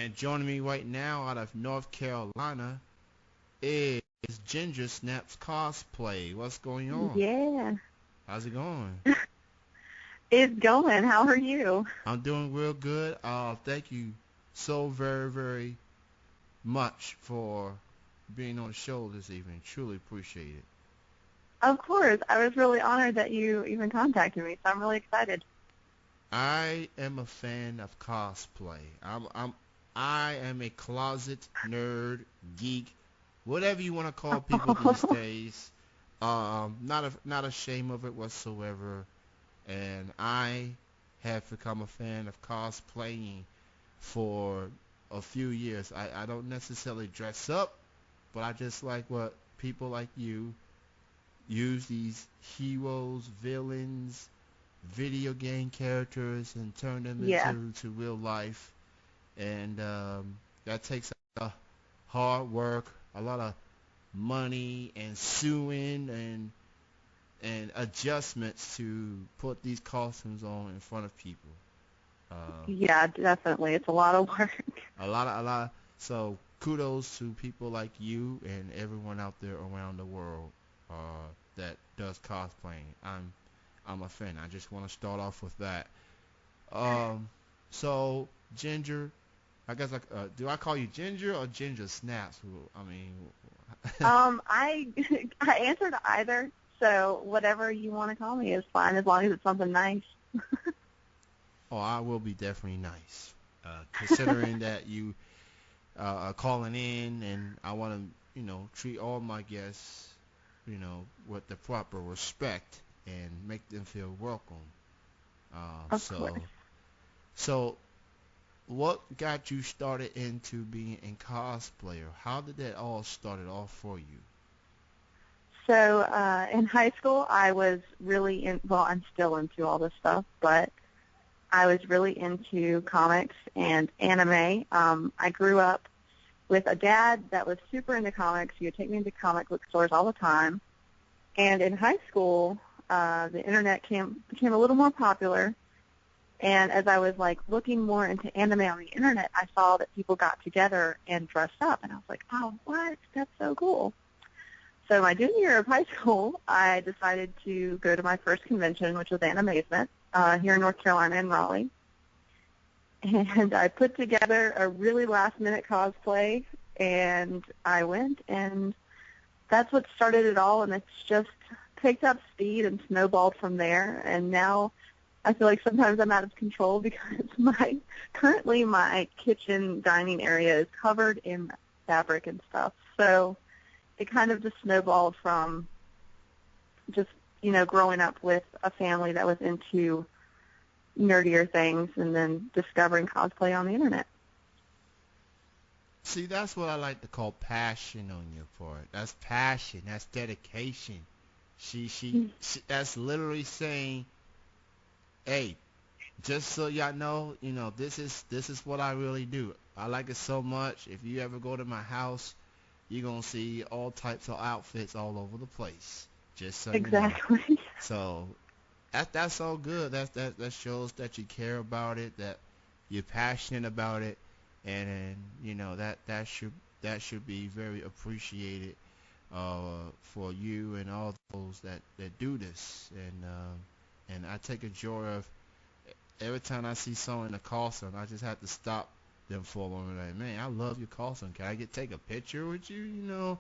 And joining me right now out of North Carolina is Ginger Snaps Cosplay. What's going on? Yeah. How's it going? It's going. How are you? I'm doing real good. Thank you so very, very much for being on the show this evening. Truly appreciate it. Of course. I was really honored that you even contacted me, so I'm really excited. I am a fan of cosplay. I am a closet nerd, geek, whatever you want to call people these days. Not ashamed of it whatsoever. And I have become a fan of cosplaying for a few years. I don't necessarily dress up, but I just like what people like you use these heroes, villains, video game characters and turn them Yeah. into real life. And that takes a hard work, a lot of money and suing and adjustments to put these costumes on in front of people. Uh, Yeah, definitely. It's a lot of work. a lot. So kudos to people like you and everyone out there around the world that does cosplaying. I'm a fan. I just want to start off with that. Um, so Ginger, I guess do I call you Ginger or Ginger Snaps? I mean, I I answered either, so whatever you want to call me is fine as long as it's something nice. oh, I will be definitely nice. Considering that you are calling in, and I want to, treat all my guests, with the proper respect and make them feel welcome. Uh, Of course. so, so what got you started into being a cosplayer? How did that all started off for you? So in high school, I was really well, I'm still into all this stuff, but I was really into comics and anime. I grew up with a dad that was super into comics. He would take me into comic book stores all the time. And in high school, the internet became a little more popular. And as I was looking more into anime on the internet, I saw that people got together and dressed up, and I was like, "Oh, what? That's so cool!" So my junior year of high school, I decided to go to my first convention, which was Animazement, here in North Carolina in Raleigh. And I put together a really last-minute cosplay, and I went, and that's what started it all, and it's just picked up speed and snowballed from there. And now I feel like sometimes I'm out of control because currently my kitchen dining area is covered in fabric and stuff. So it kind of just snowballed from just, growing up with a family that was into nerdier things and then discovering cosplay on the internet. See, that's what I like to call passion on your part. That's passion. That's dedication. She that's literally saying, hey, just so y'all know, this is what I really do. I like it so much. If you ever go to my house, you're gonna see all types of outfits all over the place. Just so you know. Exactly. So that's all good. That shows that you care about it, that you're passionate about it, and that should be very appreciated for you and all those that do this. And I take a joy of every time I see someone in a costume, I just have to stop them for a moment. Like, man, I love your costume. Can I take a picture with you?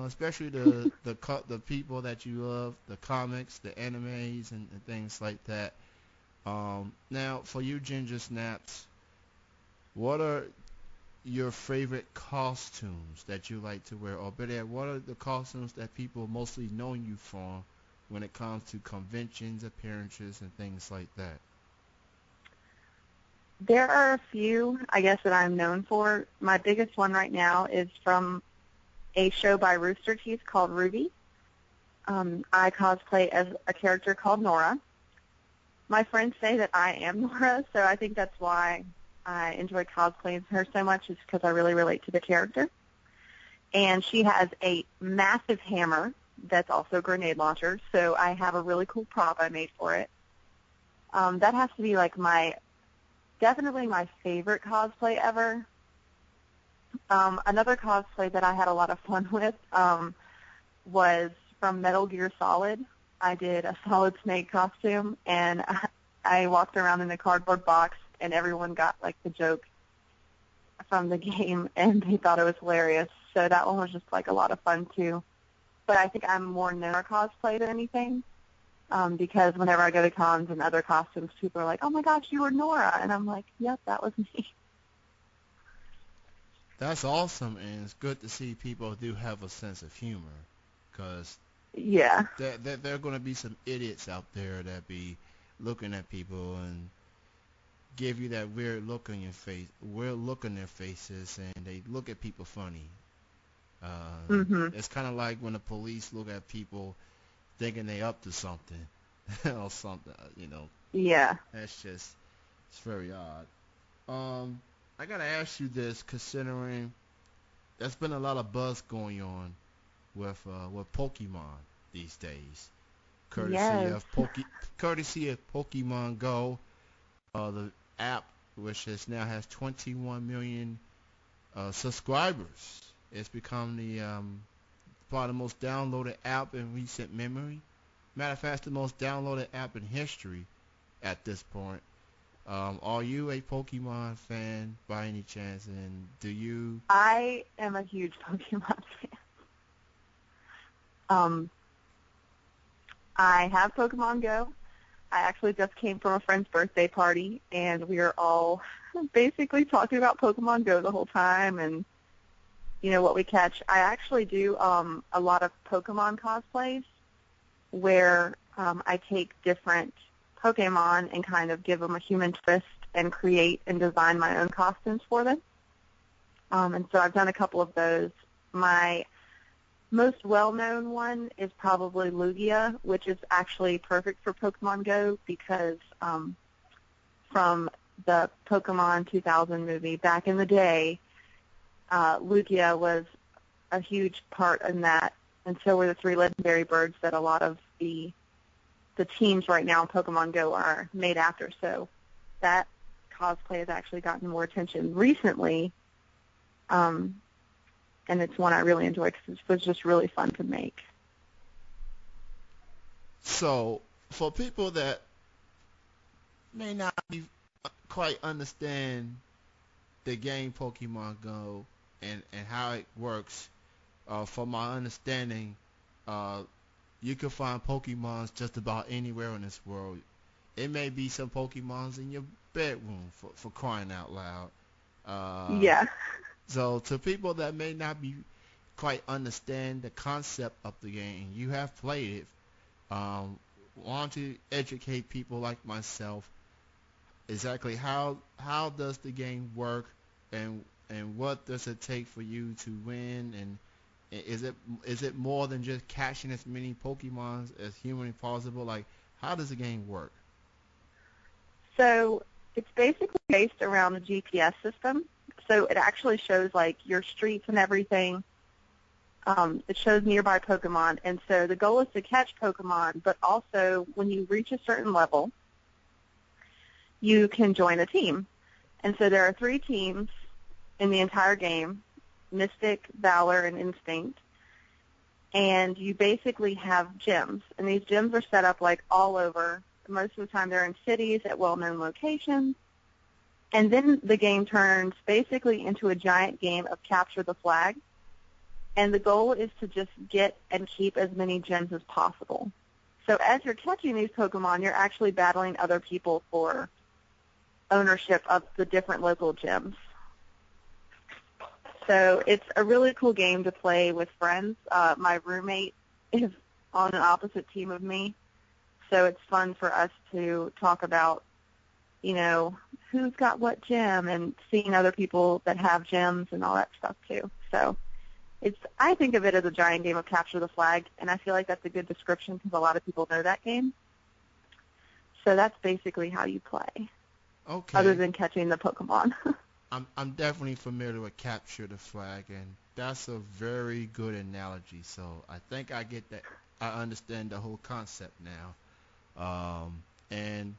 Especially the people that you love, the comics, the animes, and things like that. Now, for you, Ginger Snaps, what are your favorite costumes that you like to wear, or better yet, what are the costumes that people mostly know you from when it comes to conventions, appearances, and things like that? There are a few, I guess, that I'm known for. My biggest one right now is from a show by Rooster Teeth called Ruby. I cosplay as a character called Nora. My friends say that I am Nora, so I think that's why I enjoy cosplaying her so much, is because I really relate to the character. And she has a massive hammer that's also a grenade launcher, so I have a really cool prop I made for it. That has to be my definitely my favorite cosplay ever. Another cosplay that I had a lot of fun with was from Metal Gear Solid. I did a Solid Snake costume, and I walked around in a cardboard box, and everyone got like the joke from the game, and they thought it was hilarious. So that one was just like a lot of fun too. But I think I'm more known for cosplay than anything, because whenever I go to cons and other costumes, people are like, "Oh my gosh, you were Nora," and I'm like, "Yep, that was me." That's awesome, and it's good to see people do have a sense of humor, because Yeah. there are going to be some idiots out there that be looking at people and give you that weird look on your face, weird look on their faces, and they look at people funny. Mhm. It's kind of like when the police look at people thinking they up to something or something. Yeah. That's just it's very odd. I gotta ask you this, considering there's been a lot of buzz going on with Pokemon these days, courtesy Yes. of Pokemon Go, the app which now has 21 million subscribers. It's become the probably the most downloaded app in recent memory. Matter of fact, it's the most downloaded app in history at this point. Are you a Pokemon fan by any chance? And do you? I am a huge Pokemon fan. Um, I have Pokemon Go. I actually just came from a friend's birthday party, and we are all basically talking about Pokemon Go the whole time and, what we catch. I actually do a lot of Pokemon cosplays where I take different Pokemon and kind of give them a human twist and create and design my own costumes for them. And so I've done a couple of those. My most well-known one is probably Lugia, which is actually perfect for Pokemon Go because from the Pokemon 2000 movie back in the day, Lugia was a huge part in that, and so were the three legendary birds that a lot of the teams right now in Pokemon Go are made after. So that cosplay has actually gotten more attention recently, and it's one I really enjoyed because it was just really fun to make. So for people that may not be quite understand the game Pokemon Go and how it works, from my understanding, uh, you can find Pokemons just about anywhere in this world. It may be some Pokemons in your bedroom for crying out loud. Uh, Yeah. so to people that may not be quite understand the concept of the game, you have played it. Want to educate people like myself exactly how does the game work, and what does it take for you to win, and is it more than just catching as many Pokemons as humanly possible? Like, how does the game work? So it's basically based around the GPS system. So it actually shows like your streets and everything. It shows nearby Pokemon, and so the goal is to catch Pokemon, but also when you reach a certain level, you can join a team. And so there are 3 teams in the entire game, Mystic, Valor, and Instinct, and you basically have gyms. And these gyms are set up like all over. Most of the time they're in cities at well-known locations. And then the game turns basically into a giant game of capture the flag. And the goal is to just get and keep as many gems as possible. So as you're catching these Pokemon, you're actually battling other people for ownership of the different local gyms. So it's a really cool game to play with friends. My roommate is on an opposite team of me, so it's fun for us to talk about, who's got what gym and seeing other people that have gyms and all that stuff too. So I think of it as a giant game of capture the flag, and I feel like that's a good description because a lot of people know that game. So that's basically how you play, other Okay, than catching the Pokemon. I'm definitely familiar with capture the flag, and that's a very good analogy. So I think I get that. I understand the whole concept now. And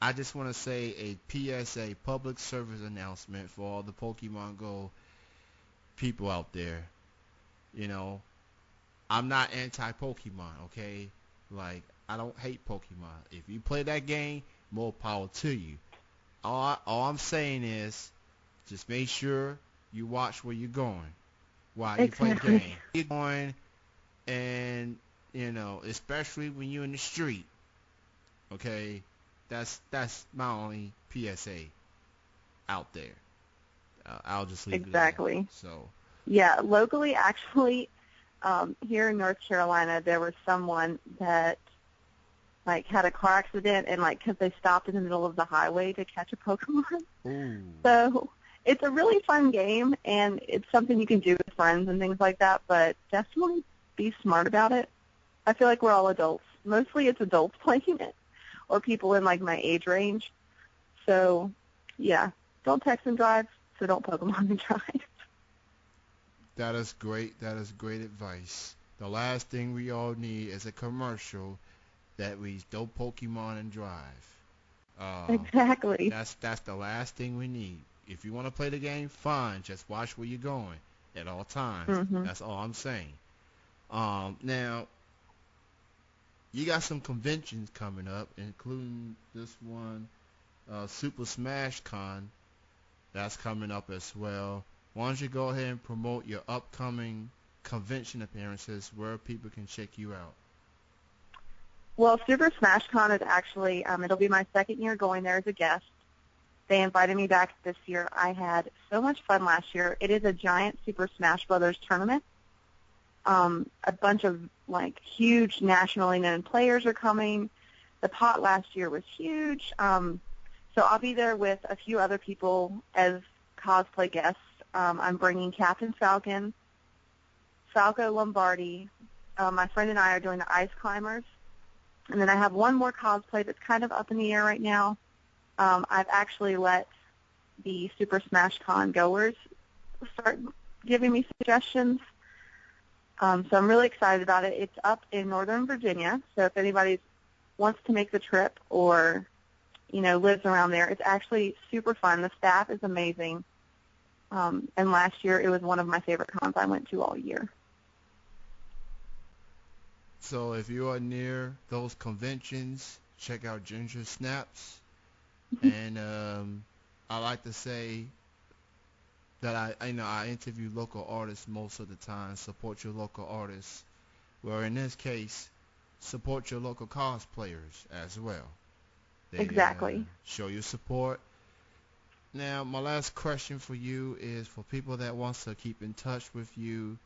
I just want to say a PSA, public service announcement for all the Pokemon Go people out there. You know, I'm not anti-Pokemon, okay? Like, I don't hate Pokemon. If you play that game, more power to you. All I'm saying is, just make sure you watch where you're going while you play the Exactly. game. You're going, and especially when you're in the street, okay? That's my only PSA out there. I'll just leave it there. Exactly. So, Yeah, locally, actually, here in North Carolina, there was someone that like had a car accident and like because they stopped in the middle of the highway to catch a Pokemon. ooh, So it's a really fun game and it's something you can do with friends and things like that. But definitely be smart about it. I feel like we're all adults. Mostly it's adults playing it or people in like my age range. So yeah, don't text and drive. So don't Pokemon and drive. that is great. That is great advice. The last thing we all need is a commercial that reads "Don't Pokemon and drive." Exactly. That's the last thing we need. If you want to play the game, fine. Just watch where you're going at all times. Mhm. That's all I'm saying. Now you got some conventions coming up, including this one, Super Smash Con. That's coming up as well. Why don't you go ahead and promote your upcoming convention appearances where people can check you out? Well, Super Smash Con is actually, it'll be my second year going there as a guest. They invited me back this year. I had so much fun last year. It is a giant Super Smash Brothers tournament. A bunch of, like, huge nationally known players are coming. The pot last year was huge. So I'll be there with a few other people as cosplay guests. I'm bringing Captain Falcon, Falco Lombardi. My friend and I are doing the Ice Climbers. And then I have one more cosplay that's kind of up in the air right now. I've actually let the Super Smash Con goers start giving me suggestions. So I'm really excited about it. It's up in Northern Virginia. So if anybody wants to make the trip or, lives around there, it's actually super fun. The staff is amazing. And last year it was one of my favorite cons I went to all year. So if you are near those conventions, check out Ginger Snaps. And I like to say that I interview local artists most of the time. Support your local artists. Well, in this case, support your local cosplayers as well. They Exactly. show your support. Now, my last question for you is for people that wants to keep in touch with you,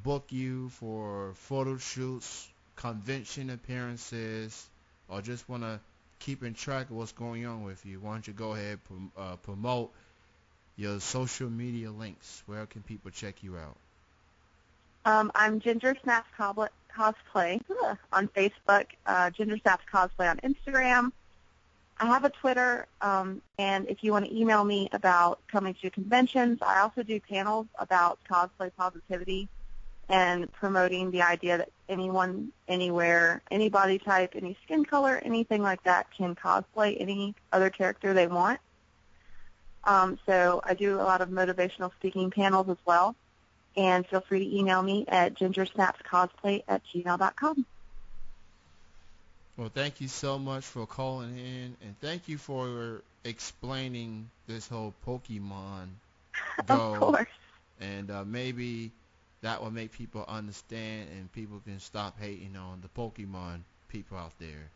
book you for photo shoots, convention appearances, or just want to keep in track of what's going on with you. Why don't you go ahead and promote your social media links? Where can people check you out? I'm Ginger Snaps Cosplay on Facebook, Ginger Snaps Cosplay on Instagram. I have a Twitter, and if you want to email me about coming to conventions, I also do panels about cosplay positivity and promoting the idea that anyone, anywhere, any body type, any skin color, anything like that can cosplay any other character they want. So I do a lot of motivational speaking panels as well. And feel free to email me at gingersnapscosplay@gmail.com. Well, thank you so much for calling in, and thank you for explaining this whole Pokemon Go. Of course. And maybe that will make people understand, and people can stop hating on the Pokemon people out there,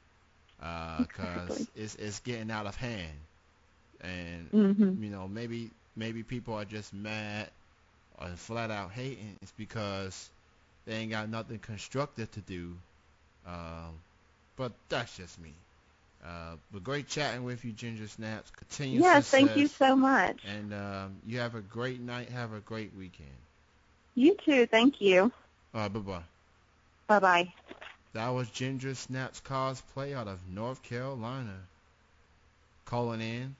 because it's getting out of hand, and maybe people are just mad or flat out hating. It's because they ain't got nothing constructive to do. But that's just me. But great chatting with you, Ginger Snaps. Continue Yes, success. thank you so much. And you have a great night. Have a great weekend. You too. Thank you. All right, bye-bye. Bye-bye. That was Ginger Snaps Cosplay out of North Carolina. Calling in